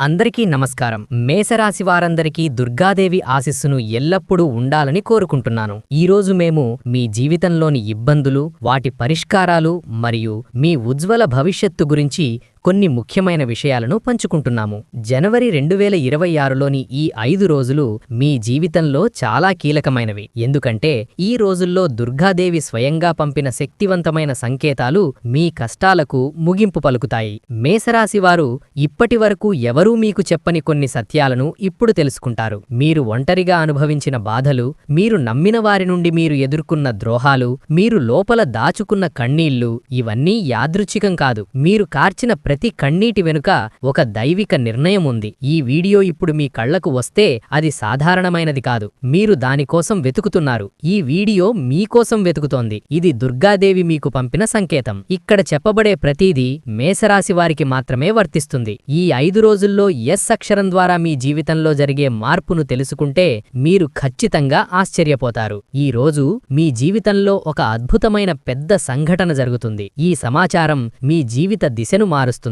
అందరికీ నమస్కారం. మేషరాశి వారందరికీ దుర్గాదేవి ఆశీస్సును ఎల్లప్పుడూ ఉండాలని కోరుకుంటున్నాను. ఈరోజు మేము మీ జీవితంలోని ఇబ్బందులు, వాటి పరిష్కారాలు మరియు మీ ఉజ్వల భవిష్యత్తు గురించి కొన్ని ముఖ్యమైన విషయాలను పంచుకుంటున్నాము. జనవరి 2026లోని ఈ 5 రోజులు మీ జీవితంలో చాలా కీలకమైనవి. ఎందుకంటే ఈ రోజుల్లో దుర్గాదేవి స్వయంగా పంపిన శక్తివంతమైన సంకేతాలు మీ కష్టాలకు ముగింపు పలుకుతాయి. మేషరాశివారు ఇప్పటి వరకు ఎవరూ మీకు చెప్పని కొన్ని సత్యాలను ఇప్పుడు తెలుసుకుంటారు. మీరు ఒంటరిగా అనుభవించిన బాధలు, మీరు నమ్మిన వారి నుండి మీరు ఎదుర్కొన్న ద్రోహాలు, మీరు లోపల దాచుకున్న కన్నీళ్లు, ఇవన్నీ యాదృచ్ఛికం కాదు. మీరు కార్చిన ప్రతి కన్నీటి వెనుక ఒక దైవిక నిర్ణయం ఉంది. ఈ వీడియో ఇప్పుడు మీ కళ్లకు వస్తే అది సాధారణమైనది కాదు. మీరు దానికోసం వెతుకుతున్నారు. ఈ వీడియో మీకోసం వెతుకుతోంది. ఇది దుర్గాదేవి మీకు పంపిన సంకేతం. ఇక్కడ చెప్పబడే ప్రతీదీ మేషరాశి వారికి మాత్రమే వర్తిస్తుంది. ఈ 5 రోజుల్లో ఎస్ అక్షరం ద్వారా మీ జీవితంలో జరిగే మార్పును తెలుసుకుంటే మీరు ఖచ్చితంగా ఆశ్చర్యపోతారు. ఈ రోజు మీ జీవితంలో ఒక అద్భుతమైన పెద్ద సంఘటన జరుగుతుంది. ఈ సమాచారం మీ జీవిత దిశను మారుస్తుంది.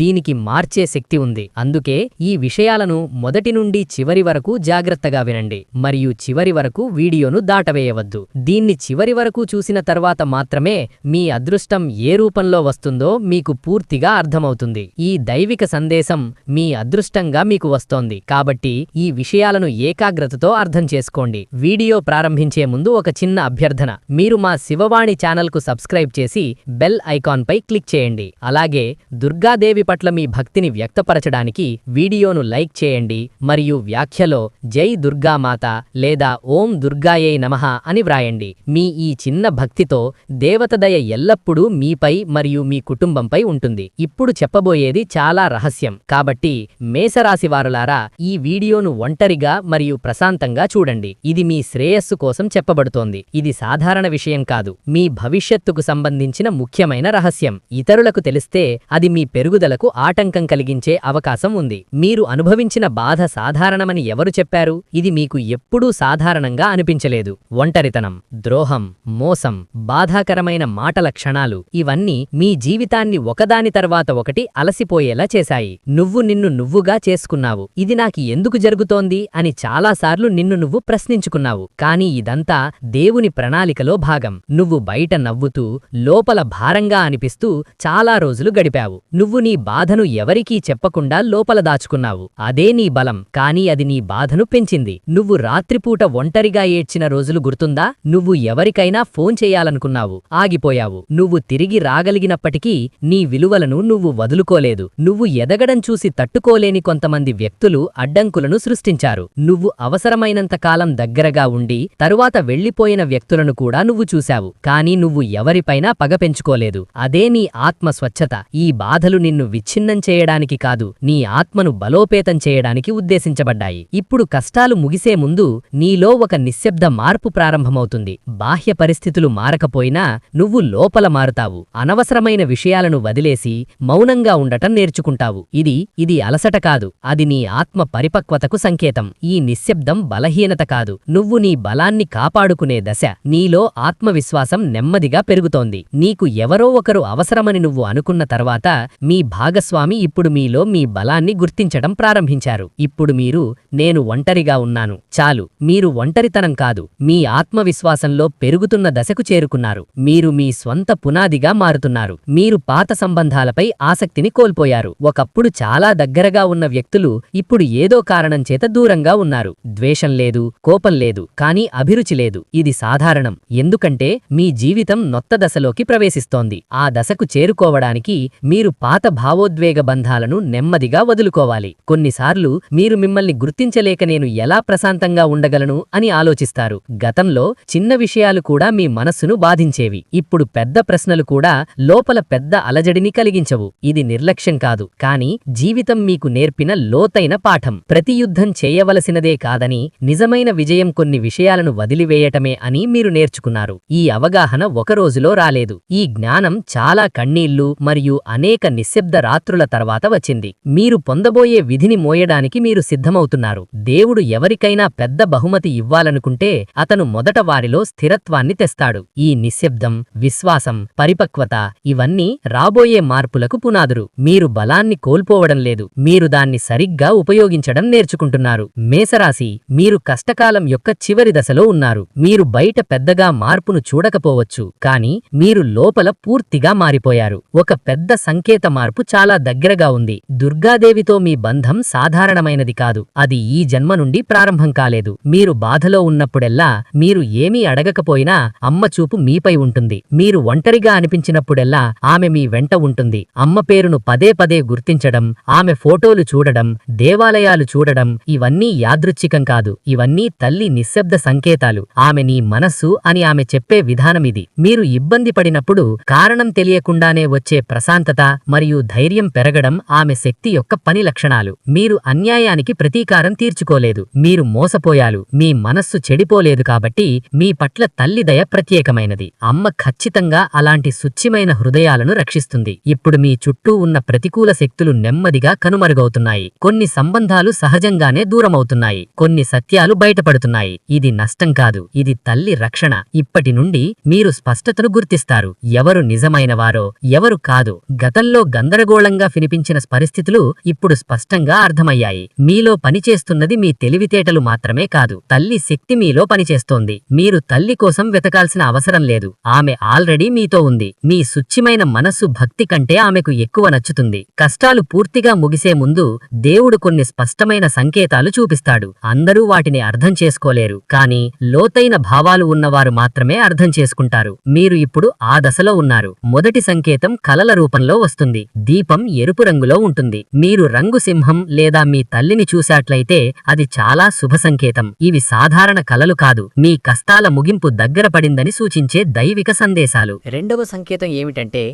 దీనికి మార్చే శక్తి ఉంది. అందుకే ఈ విషయాలను మొదటి నుండి చివరి వరకు జాగ్రత్తగా వినండి. మరియు చివరి వరకు వీడియోను దాటవేయవద్దు. దీన్ని చివరి వరకు చూసిన తర్వాత మాత్రమే మీ అదృష్టం ఏ రూపంలో వస్తుందో మీకు పూర్తిగా అర్థమవుతుంది. ఈ దైవిక సందేశం మీ అదృష్టంగా మీకు వస్తోంది. కాబట్టి ఈ విషయాలను ఏకాగ్రతతో అర్థం చేసుకోండి. వీడియో ప్రారంభించే ముందు ఒక చిన్న అభ్యర్థన. మీరు మా శివవాణి ఛానల్కు సబ్స్క్రైబ్ చేసి బెల్ ఐకాన్పై క్లిక్ చేయండి. అలాగే దుర్గాదేవి పట్ల మీ భక్తిని వ్యక్తపరచడానికి వీడియోను లైక్ చేయండి మరియు వ్యాఖ్యలో జై దుర్గామాత లేదా ఓం దుర్గాయై నమః అని వ్రాయండి. మీ ఈ చిన్న భక్తితో దేవతదయ ఎల్లప్పుడూ మీపై మరియు మీ కుటుంబంపై ఉంటుంది. ఇప్పుడు చెప్పబోయేది చాలా రహస్యం. కాబట్టి మేషరాశివారులారా, ఈ వీడియోను ఒంటరిగా మరియు ప్రశాంతంగా చూడండి. ఇది మీ శ్రేయస్సు కోసం చెప్పబడుతోంది. ఇది సాధారణ విషయం కాదు. మీ భవిష్యత్తుకు సంబంధించిన ముఖ్యమైన రహస్యం. ఇతరులకు తెలిస్తే అది మీ పెరుగుదలకు ఆటంకం కలిగించే అవకాశం ఉంది. మీరు అనుభవించిన బాధ సాధారణమని ఎవరు చెప్పారు? ఇది మీకు ఎప్పుడూ సాధారణంగా అనిపించలేదు. ఒంటరితనం, ద్రోహం, మోసం, బాధాకరమైన మాటల క్షణాలు, ఇవన్నీ మీ జీవితాన్ని ఒకదాని తర్వాత ఒకటి అలసిపోయేలా చేశాయి. నువ్వు నిన్ను నువ్వుగా చేసుకున్నావు. ఇది నాకు ఎందుకు జరుగుతోంది అని చాలాసార్లు నిన్ను నువ్వు ప్రశ్నించుకున్నావు. కానీ ఇదంతా దేవుని ప్రణాళికలో భాగం. నువ్వు బయట నవ్వుతూ లోపల భారంగా అనిపిస్తూ చాలా రోజులు గడిపావు. నువ్వు నీ బాధను ఎవరికీ చెప్పకుండా లోపల దాచుకున్నావు. అదే నీ బలం. కానీ అది నీ బాధను పెంచింది. నువ్వు రాత్రిపూట ఒంటరిగా ఏడ్చిన రోజులు గుర్తుందా? నువ్వు ఎవరికైనా ఫోన్ చేయాలనుకున్నావు, ఆగిపోయావు. నువ్వు తిరిగి రాగలిగినప్పటికీ నీ విలువలను నువ్వు వదులుకోలేదు. నువ్వు ఎదగడం చూసి తట్టుకోలేని కొంతమంది వ్యక్తులు అడ్డంకులను సృష్టించారు. నువ్వు అవసరమైనంత కాలం దగ్గరగా ఉండి తరువాత వెళ్లిపోయిన వ్యక్తులను కూడా నువ్వు చూశావు. కానీ నువ్వు ఎవరిపైనా పగ పెంచుకోలేదు. అదే నీ ఆత్మ స్వచ్ఛత. ఈ బాధలు నిన్ను విచ్ఛిన్నం చేయడానికి కాదు, నీ ఆత్మను బలోపేతం చేయడానికి ఉద్దేశించబడ్డాయి. ఇప్పుడు కష్టాలు ముగిసే ముందు నీలో ఒక నిశ్శబ్ద మార్పు ప్రారంభమవుతుంది. బాహ్య పరిస్థితులు మారకపోయినా నువ్వు లోపల మారుతావు. అనవసరమైన విషయాలను వదిలేసి మౌనంగా ఉండటం నేర్చుకుంటావు. ఇది అలసట కాదు, అది నీ ఆత్మ పరిపక్వతకు సంకేతం. ఈ నిశ్శబ్దం బలహీనత కాదు, నువ్వు నీ బలాన్ని కాపాడుకునే దశ. నీలో ఆత్మవిశ్వాసం నెమ్మదిగా పెరుగుతోంది. నీకు ఎవరో ఒకరు అవసరమని నువ్వు అనుకున్న తర్వాత మీ భాగస్వామి ఇప్పుడు మీలో మీ బలాన్ని గుర్తించడం ప్రారంభించారు. ఇప్పుడు మీరు నేను ఒంటరిగా ఉన్నాను చాలు. మీరు ఒంటరితనం కాదు, మీ ఆత్మవిశ్వాసంలో పెరుగుతున్న దశకు చేరుకున్నారు. మీరు మీ స్వంత పునాదిగా మారుతున్నారు. మీరు పాత సంబంధాలపై ఆసక్తిని కోల్పోయారు. ఒకప్పుడు చాలా దగ్గరగా ఉన్న వ్యక్తులు ఇప్పుడు ఏదో కారణం చేత దూరంగా ఉన్నారు. ద్వేషం లేదు, కోపం లేదు, కానీ అభిరుచి లేదు. ఇది సాధారణం. ఎందుకంటే మీ జీవితం నొత్త దశలోకి ప్రవేశిస్తోంది. ఆ దశకు చేరుకోవడానికి మీరు పాత భావోద్వేగ బంధాలను నెమ్మదిగా వదులుకోవాలి. కొన్నిసార్లు మీరు మిమ్మల్ని గుర్తించలేక నేను ఎలా ప్రశాంతంగా ఉండగలను అని ఆలోచిస్తారు. గతంలో చిన్న విషయాలు కూడా మీ మనస్సును బాధించేవి. ఇప్పుడు పెద్ద ప్రశ్నలు కూడా లోపల పెద్ద అలజడిని కలిగించవు. ఇది నిర్లక్ష్యం కాదు, కానీ జీవితం మీకు నేర్పిన లోతైన పాఠం. ప్రతి యుద్ధం చేయవలసినదే కాదని, నిజమైన విజయం కొన్ని విషయాలను వదిలివేయటమే అని మీరు నేర్చుకున్నారు. ఈ అవగాహన ఒక రోజులో రాలేదు. ఈ జ్ఞానం చాలా కన్నీళ్లు మరియు అనేక నిశ్శబ్ద రాత్రుల తర్వాత వచ్చింది. మీరు పొందబోయే విధిని మోయడానికి మీరు సిద్ధమవుతున్నారు. దేవుడు ఎవరికైనా పెద్ద బహుమతి ఇవ్వాలనుకుంటే అతను మొదట వారిలో స్థిరత్వాన్ని తెస్తాడు. ఈ నిశ్శబ్దం, విశ్వాసం, పరిపక్వత ఇవన్నీ రాబోయే మార్పులకు పునాదురు. మీరు బలాన్ని కోల్పోవడం లేదు, మీరు దాన్ని సరిగ్గా ఉపయోగించడం నేర్చుకుంటున్నారు. మేషరాశి, మీరు కష్టకాలం యొక్క చివరి దశలో ఉన్నారు. మీరు బయట పెద్దగా మార్పును చూడకపోవచ్చు, కానీ మీరు లోపల పూర్తిగా మారిపోయారు. ఒక పెద్ద సంకేత మార్పు చాలా దగ్గరగా ఉంది. దుర్గాదేవితో మీ బంధం సాధారణమైనది కాదు, అది ఈ జన్మ నుండి ప్రారంభం కాలేదు. మీరు బాధలో ఉన్నప్పుడెల్లా, మీరు ఏమీ అడగకపోయినా అమ్మ చూపు మీపై ఉంటుంది. మీరు ఒంటరిగా అనిపించినప్పుడెల్లా ఆమె మీ వెంట ఉంటుంది. అమ్మ పేరును పదే పదే గుర్తించడం, ఆమె ఫోటోలు చూడడం, దేవాలయాలు చూడడం ఇవన్నీ యాదృచ్ఛికం కాదు. ఇవన్నీ తల్లి నిశ్శబ్ద సంకేతాలు. ఆమె నీ మనస్సు అని ఆమె చెప్పే విధానమిది. మీరు ఇబ్బంది పడినప్పుడు కారణం తెలియకుండానే వచ్చే ప్రశాంతత మరియు ధైర్యం పెరగడం ఆమె శక్తి యొక్క పని లక్షణాలు. మీరు అన్యాయానికి ప్రతీకారం తీర్చుకోలేదు, మీరు మోసపోయాలు, మీ మనస్సు చెడిపోలేదు. కాబట్టి మీ పట్ల తల్లి దయ ప్రత్యేకమైనది. అమ్మ ఖచ్చితంగా అలాంటి శుచ్ఛమైన హృదయాలను రక్షిస్తుంది. ఇప్పుడు మీ చుట్టూ ఉన్న ప్రతికూల శక్తులు నెమ్మదిగా కనుమరుగవుతున్నాయి. కొన్ని సంబంధాలు సహజంగానే దూరమవుతున్నాయి, కొన్ని సత్యాలు బయటపడుతున్నాయి. ఇది నష్టం కాదు, ఇది తల్లి రక్షణ. ఇప్పటి నుండి మీరు స్పష్టతను గుర్తిస్తారు, ఎవరు నిజమైనవారో ఎవరు కాదు. గతంలో గందరగోళంగా వినిపించిన పరిస్థితులు ఇప్పుడు స్పష్టంగా అర్థమయ్యాయి. మీలో పనిచేస్తున్నది మీ తెలివితేటలు మాత్రమే కాదు, తల్లి శక్తి మీలో పనిచేస్తోంది. మీరు తల్లి కోసం వెతకాల్సిన అవసరం లేదు, ఆమె ఆల్రెడీ మీతో ఉంది. మీ శుచ్ఛమైన మనస్సు భక్తి కంటే ఆమెకు ఎక్కువ నచ్చుతుంది. కష్టాలు పూర్తిగా ముగిసే ముందు దేవుడు కొన్ని స్పష్టమైన సంకేతాలు చూపిస్తాడు. అందరూ వాటిని అర్థం చేసుకోలేరు, కానీ లోతైన భావాలు ఉన్నవారు మాత్రమే అర్థం చేసుకుంటారు. మీరు ఇప్పుడు ఆ దశలో ఉన్నారు. మొదటి సంకేతం కలల రూపంలో వస్తుంది. దీపం ఎరుపు రంగులో ఉంటుంది. మీరు రంగు సింహం లేదా మీ తల్లిని చూశాట్లయితే అది చాలా శుభ సంకేతం. ఇవి సాధారణ కలలు కాదు, మీ కష్టాల ముగింపు దగ్గర పడిందని సూచించే దైవిక సందేశాలు. రెండవ సంకేతం ఏమిటంటే,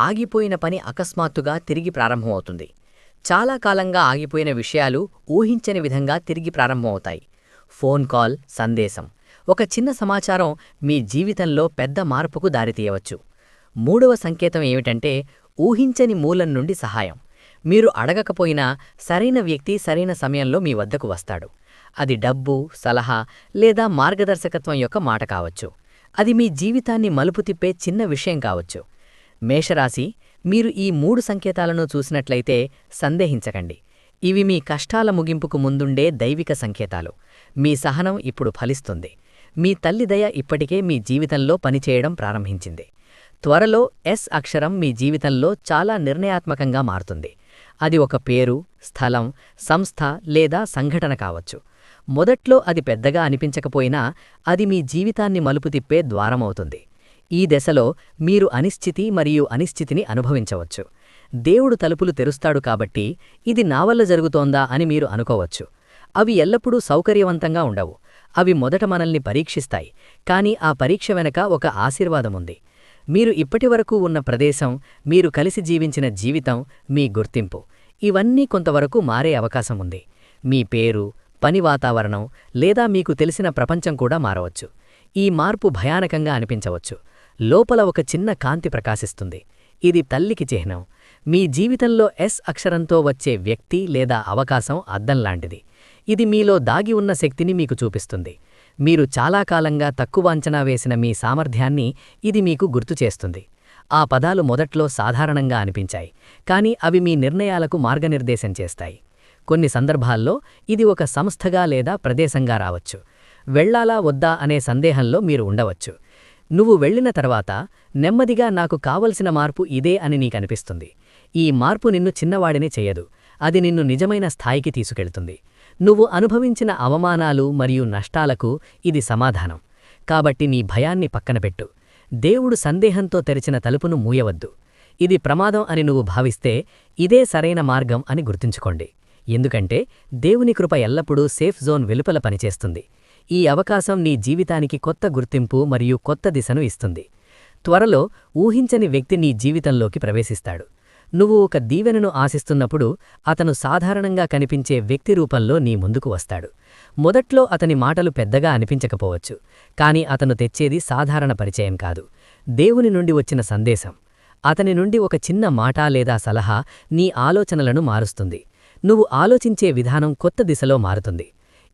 ఆగిపోయిన పని అకస్మాత్తుగా తిరిగి ప్రారంభమవుతుంది. చాలా కాలంగా ఆగిపోయిన విషయాలు ఊహించని విధంగా తిరిగి ప్రారంభమవుతాయి. ఫోన్ కాల్, సందేశం, ఒక చిన్న సమాచారం మీ జీవితంలో పెద్ద మార్పుకు దారితీయవచ్చు. మూడవ సంకేతం ఏమిటంటే, ఊహించని మూలం నుండి సహాయం. మీరు అడగకపోయినా సరైన వ్యక్తి సరైన సమయంలో మీ వద్దకు వస్తాడు. అది డబ్బు, సలహా లేదా మార్గదర్శకత్వం యొక్క మాట కావచ్చు. అది మీ జీవితాన్ని మలుపు తిప్పే చిన్న విషయం కావచ్చు. మేషరాశి, మీరు ఈ 3 సంకేతాలను చూసినట్లయితే సందేహించకండి. ఇవి మీ కష్టాల ముగింపుకు ముందుండే దైవిక సంకేతాలు. మీ సహనం ఇప్పుడు ఫలిస్తుంది. మీ తల్లి దయ ఇప్పటికే మీ జీవితంలో పనిచేయడం ప్రారంభించింది. త్వరలో ఎస్ అక్షరం మీ జీవితంలో చాలా నిర్ణయాత్మకంగా మారుతుంది. అది ఒక పేరు, స్థలం, సంస్థ లేదా సంఘటన కావచ్చు. మొదట్లో అది పెద్దగా అనిపించకపోయినా అది మీ జీవితాన్ని మలుపు తిప్పే ద్వారమవుతుంది. ఈ దశలో మీరు అనిశ్చితి మరియు అనిశ్చితిని అనుభవించవచ్చు. దేవుడు తలుపులు తెరుస్తాడు కాబట్టి ఇది నా వల్ల జరుగుతోందా అని మీరు అనుకోవచ్చు. అవి ఎల్లప్పుడూ సౌకర్యవంతంగా ఉండవు. అవి మొదట మనల్ని పరీక్షిస్తాయి, కానీ ఆ పరీక్ష వెనక ఒక ఆశీర్వాదముంది. మీరు ఇప్పటివరకు ఉన్న ప్రదేశం, మీరు కలిసి జీవించిన జీవితం, మీ గుర్తింపు ఇవన్నీ కొంతవరకు మారే అవకాశం ఉంది. మీ పేరు, పని వాతావరణం లేదా మీకు తెలిసిన ప్రపంచం కూడా మారవచ్చు. ఈ మార్పు భయానకంగా అనిపించవచ్చు. లోపల ఒక చిన్న కాంతి ప్రకాశిస్తుంది. ఇది తల్లికి చిహ్నం. మీ జీవితంలో ఎస్ అక్షరంతో వచ్చే వ్యక్తి లేదా అవకాశం అద్దంలాంటిది. ఇది మీలో దాగి ఉన్న శక్తిని మీకు చూపిస్తుంది. మీరు చాలా కాలంగా తక్కువ అంచనా వేసిన మీ సామర్థ్యాన్ని ఇది మీకు గుర్తుచేస్తుంది. ఆ పదాలు మొదట్లో సాధారణంగా అనిపించాయి, కానీ అవి మీ నిర్ణయాలకు మార్గనిర్దేశం చేస్తాయి. కొన్ని సందర్భాల్లో ఇది ఒక సంస్థగా లేదా ప్రదేశంగా రావచ్చు. వెళ్లాలా వద్దా అనే సందేహంలో మీరు ఉండవచ్చు. నువ్వు వెళ్లిన తర్వాత నెమ్మదిగా నాకు కావలసిన మార్పు ఇదే అని నీకనిపిస్తుంది. ఈ మార్పు నిన్ను చిన్నవాడిని చెయ్యదు, అది నిన్ను నిజమైన స్థాయికి తీసుకెళ్తుంది. నువ్వు అనుభవించిన అవమానాలు మరియు నష్టాలకు ఇది సమాధానం. కాబట్టి నీ భయాన్ని పక్కనపెట్టు. దేవుడు సందేహంతో తెరిచిన తలుపును మూయవద్దు. ఇది ప్రమాదం అని నువ్వు భావిస్తే ఇదే సరైన మార్గం అని గుర్తుంచుకోండి. ఎందుకంటే దేవుని కృప ఎల్లప్పుడూ సేఫ్ జోన్ వెలుపల పనిచేస్తుంది. ఈ అవకాశం నీ జీవితానికి కొత్త గుర్తింపు మరియు కొత్త దిశను ఇస్తుంది. త్వరలో ఊహించని వ్యక్తి నీ జీవితంలోకి ప్రవేశిస్తాడు. నువ్వు ఒక దీవెనను ఆశిస్తున్నప్పుడు అతను సాధారణంగా కనిపించే వ్యక్తి రూపంలో నీ ముందుకు వస్తాడు. మొదట్లో అతని మాటలు పెద్దగా అనిపించకపోవచ్చు, కానీ అతను తెచ్చేది సాధారణ పరిచయం కాదు, దేవుని నుండి వచ్చిన సందేశం. అతని నుండి ఒక చిన్న మాట లేదా సలహా నీ ఆలోచనలను మారుస్తుంది. నువ్వు ఆలోచించే విధానం కొత్త దిశలో మారుతుంది.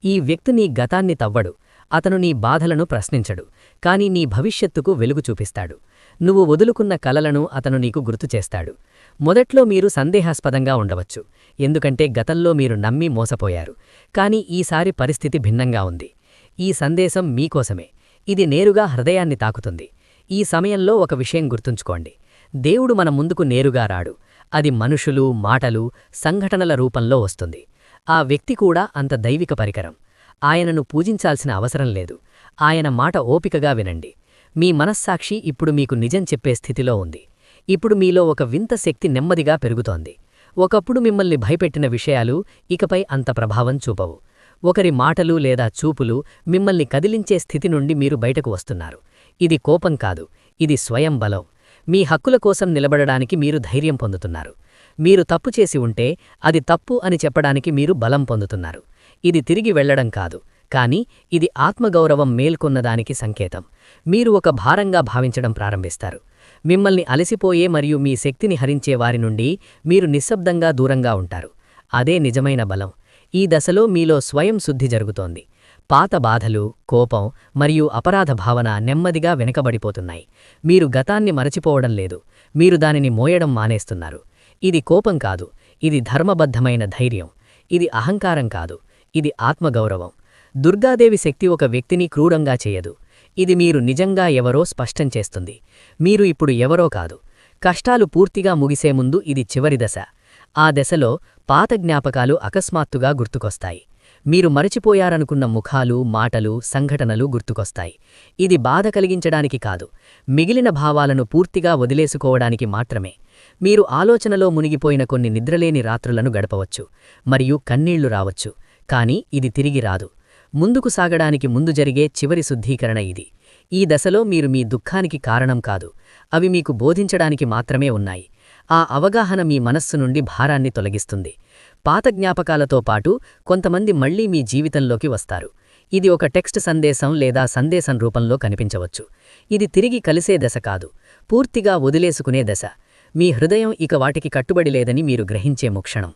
ఈ వ్యక్తి నీ గతాన్ని తవ్వడు, అతను నీ బాధలను ప్రశ్నించడు, కాని నీ భవిష్యత్తుకు వెలుగు చూపిస్తాడు. నువ్వు వదులుకున్న కలలను అతను నీకు గుర్తుచేస్తాడు. మొదట్లో మీరు సందేహాస్పదంగా ఉండవచ్చు, ఎందుకంటే గతంలో మీరు నమ్మి మోసపోయారు. కాని ఈసారి పరిస్థితి భిన్నంగా ఉంది. ఈ సందేశం మీకోసమే. ఇది నేరుగా హృదయాన్ని తాకుతుంది. ఈ సమయంలో ఒక విషయం గుర్తుంచుకోండి. దేవుడు మన ముందుకు నేరుగా రాడు. అది మనుషులు, మాటలు, సంఘటనల రూపంలో వస్తుంది. ఆ వ్యక్తి కూడా అంత దైవిక పరికరం. ఆయనను పూజించాల్సిన అవసరం లేదు. ఆయన మాట ఓపికగా వినండి. మీ మనస్సాక్షి ఇప్పుడు మీకు నిజం చెప్పే స్థితిలో ఉంది. ఇప్పుడు మీలో ఒక వింత శక్తి నెమ్మదిగా పెరుగుతోంది. ఒకప్పుడు మిమ్మల్ని భయపెట్టిన విషయాలు ఇకపై అంత ప్రభావం చూపవు. ఒకరి మాటలు లేదా చూపులు మిమ్మల్ని కదిలించే స్థితి నుండి మీరు బయటకు వస్తున్నారు. ఇది కోపం కాదు, ఇది స్వయం బలం. మీ హక్కుల కోసం నిలబడడానికి మీరు ధైర్యం పొందుతున్నారు. మీరు తప్పు చేసి ఉంటే అది తప్పు అని చెప్పడానికి మీరు బలం పొందుతున్నారు. ఇది తిరిగి వెళ్లడం కాదు, కాని ఇది ఆత్మగౌరవం మేల్కొన్నదానికి సంకేతం. మీరు ఒక భారంగా భావించడం ప్రారంభిస్తారు. మిమ్మల్ని అలసిపోయే మరియు మీ శక్తిని హరించే వారి నుండి మీరు నిశ్శబ్దంగా దూరంగా ఉంటారు. అదే నిజమైన బలం. ఈ దశలో మీలో స్వయం శుద్ధి జరుగుతోంది. పాత బాధలు, కోపం మరియు అపరాధ భావన నెమ్మదిగా వెనకబడిపోతున్నాయి. మీరు గతాన్ని మరచిపోవడం లేదు, మీరు దానిని మోయడం మానేస్తున్నారు. ఇది కోపం కాదు, ఇది ధర్మబద్ధమైన ధైర్యం. ఇది అహంకారం కాదు, ఇది ఆత్మగౌరవం. దుర్గాదేవి శక్తి ఒక వ్యక్తిని క్రూరంగా చేయదు. ఇది మీరు నిజంగా ఎవరో స్పష్టం చేస్తుంది. మీరు ఇప్పుడు ఎవరో కాదు. కష్టాలు పూర్తిగా ముగిసే ముందు ఇది చివరి దశ. ఆ దశలో పాత జ్ఞాపకాలు అకస్మాత్తుగా గుర్తుకొస్తాయి. మీరు మరచిపోయారనుకున్న ముఖాలు, మాటలు, సంఘటనలు గుర్తుకొస్తాయి. ఇది బాధ కలిగించడానికి కాదు, మిగిలిన భావాలను పూర్తిగా వదిలేసుకోవడానికి మాత్రమే. మీరు ఆలోచనలో మునిగిపోయిన కొన్ని నిద్రలేని రాత్రులను గడపవచ్చు మరియు కన్నీళ్లు రావచ్చు, కాని ఇది తిరిగి రాదు. ముందుకు సాగడానికి ముందు జరిగే చివరి శుద్ధీకరణ ఇది. ఈ దశలో మీరు మీ దుఃఖానికి కారణం కాదు, అవి మీకు బోధించడానికి మాత్రమే ఉన్నాయి. ఆ అవగాహన మీ మనస్సు నుండి భారాన్ని తొలగిస్తుంది. పాత జ్ఞాపకాలతో పాటు కొంతమంది మళ్లీ మీ జీవితంలోకి వస్తారు. ఇది ఒక టెక్స్ట్ సందేశం లేదా సందేశం రూపంలో కనిపించవచ్చు. ఇది తిరిగి కలిసే దశ కాదు, పూర్తిగా వదిలేసుకునే దశ. మీ హృదయం ఇక వాటికి కట్టుబడి లేదని మీరు గ్రహించే క్షణం.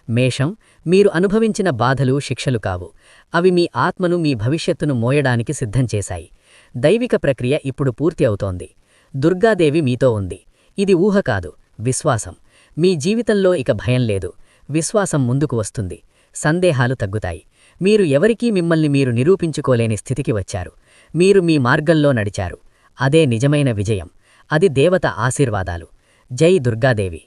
మేషం, మీరు అనుభవించిన బాధలు శిక్షలు కావు. అవి మీ ఆత్మను, మీ భవిష్యత్తును మోయడానికి సిద్ధం చేశాయి. దైవిక ప్రక్రియ ఇప్పుడు పూర్తి అవుతోంది. దుర్గాదేవి మీతో ఉంది. ఇది ఊహ కాదు, విశ్వాసం. మీ జీవితంలో ఇక భయం లేదు. విశ్వాసం ముందుకు వస్తుంది. సందేహాలు తగ్గుతాయి. మీరు ఎవరికీ మిమ్మల్ని మీరు నిరూపించుకోలేని స్థితికి వచ్చారు. మీరు మీ మార్గంలో నడిచారు. అదే నిజమైన విజయం. అది దేవత ఆశీర్వాదాలు. జై దుర్గాదేవి.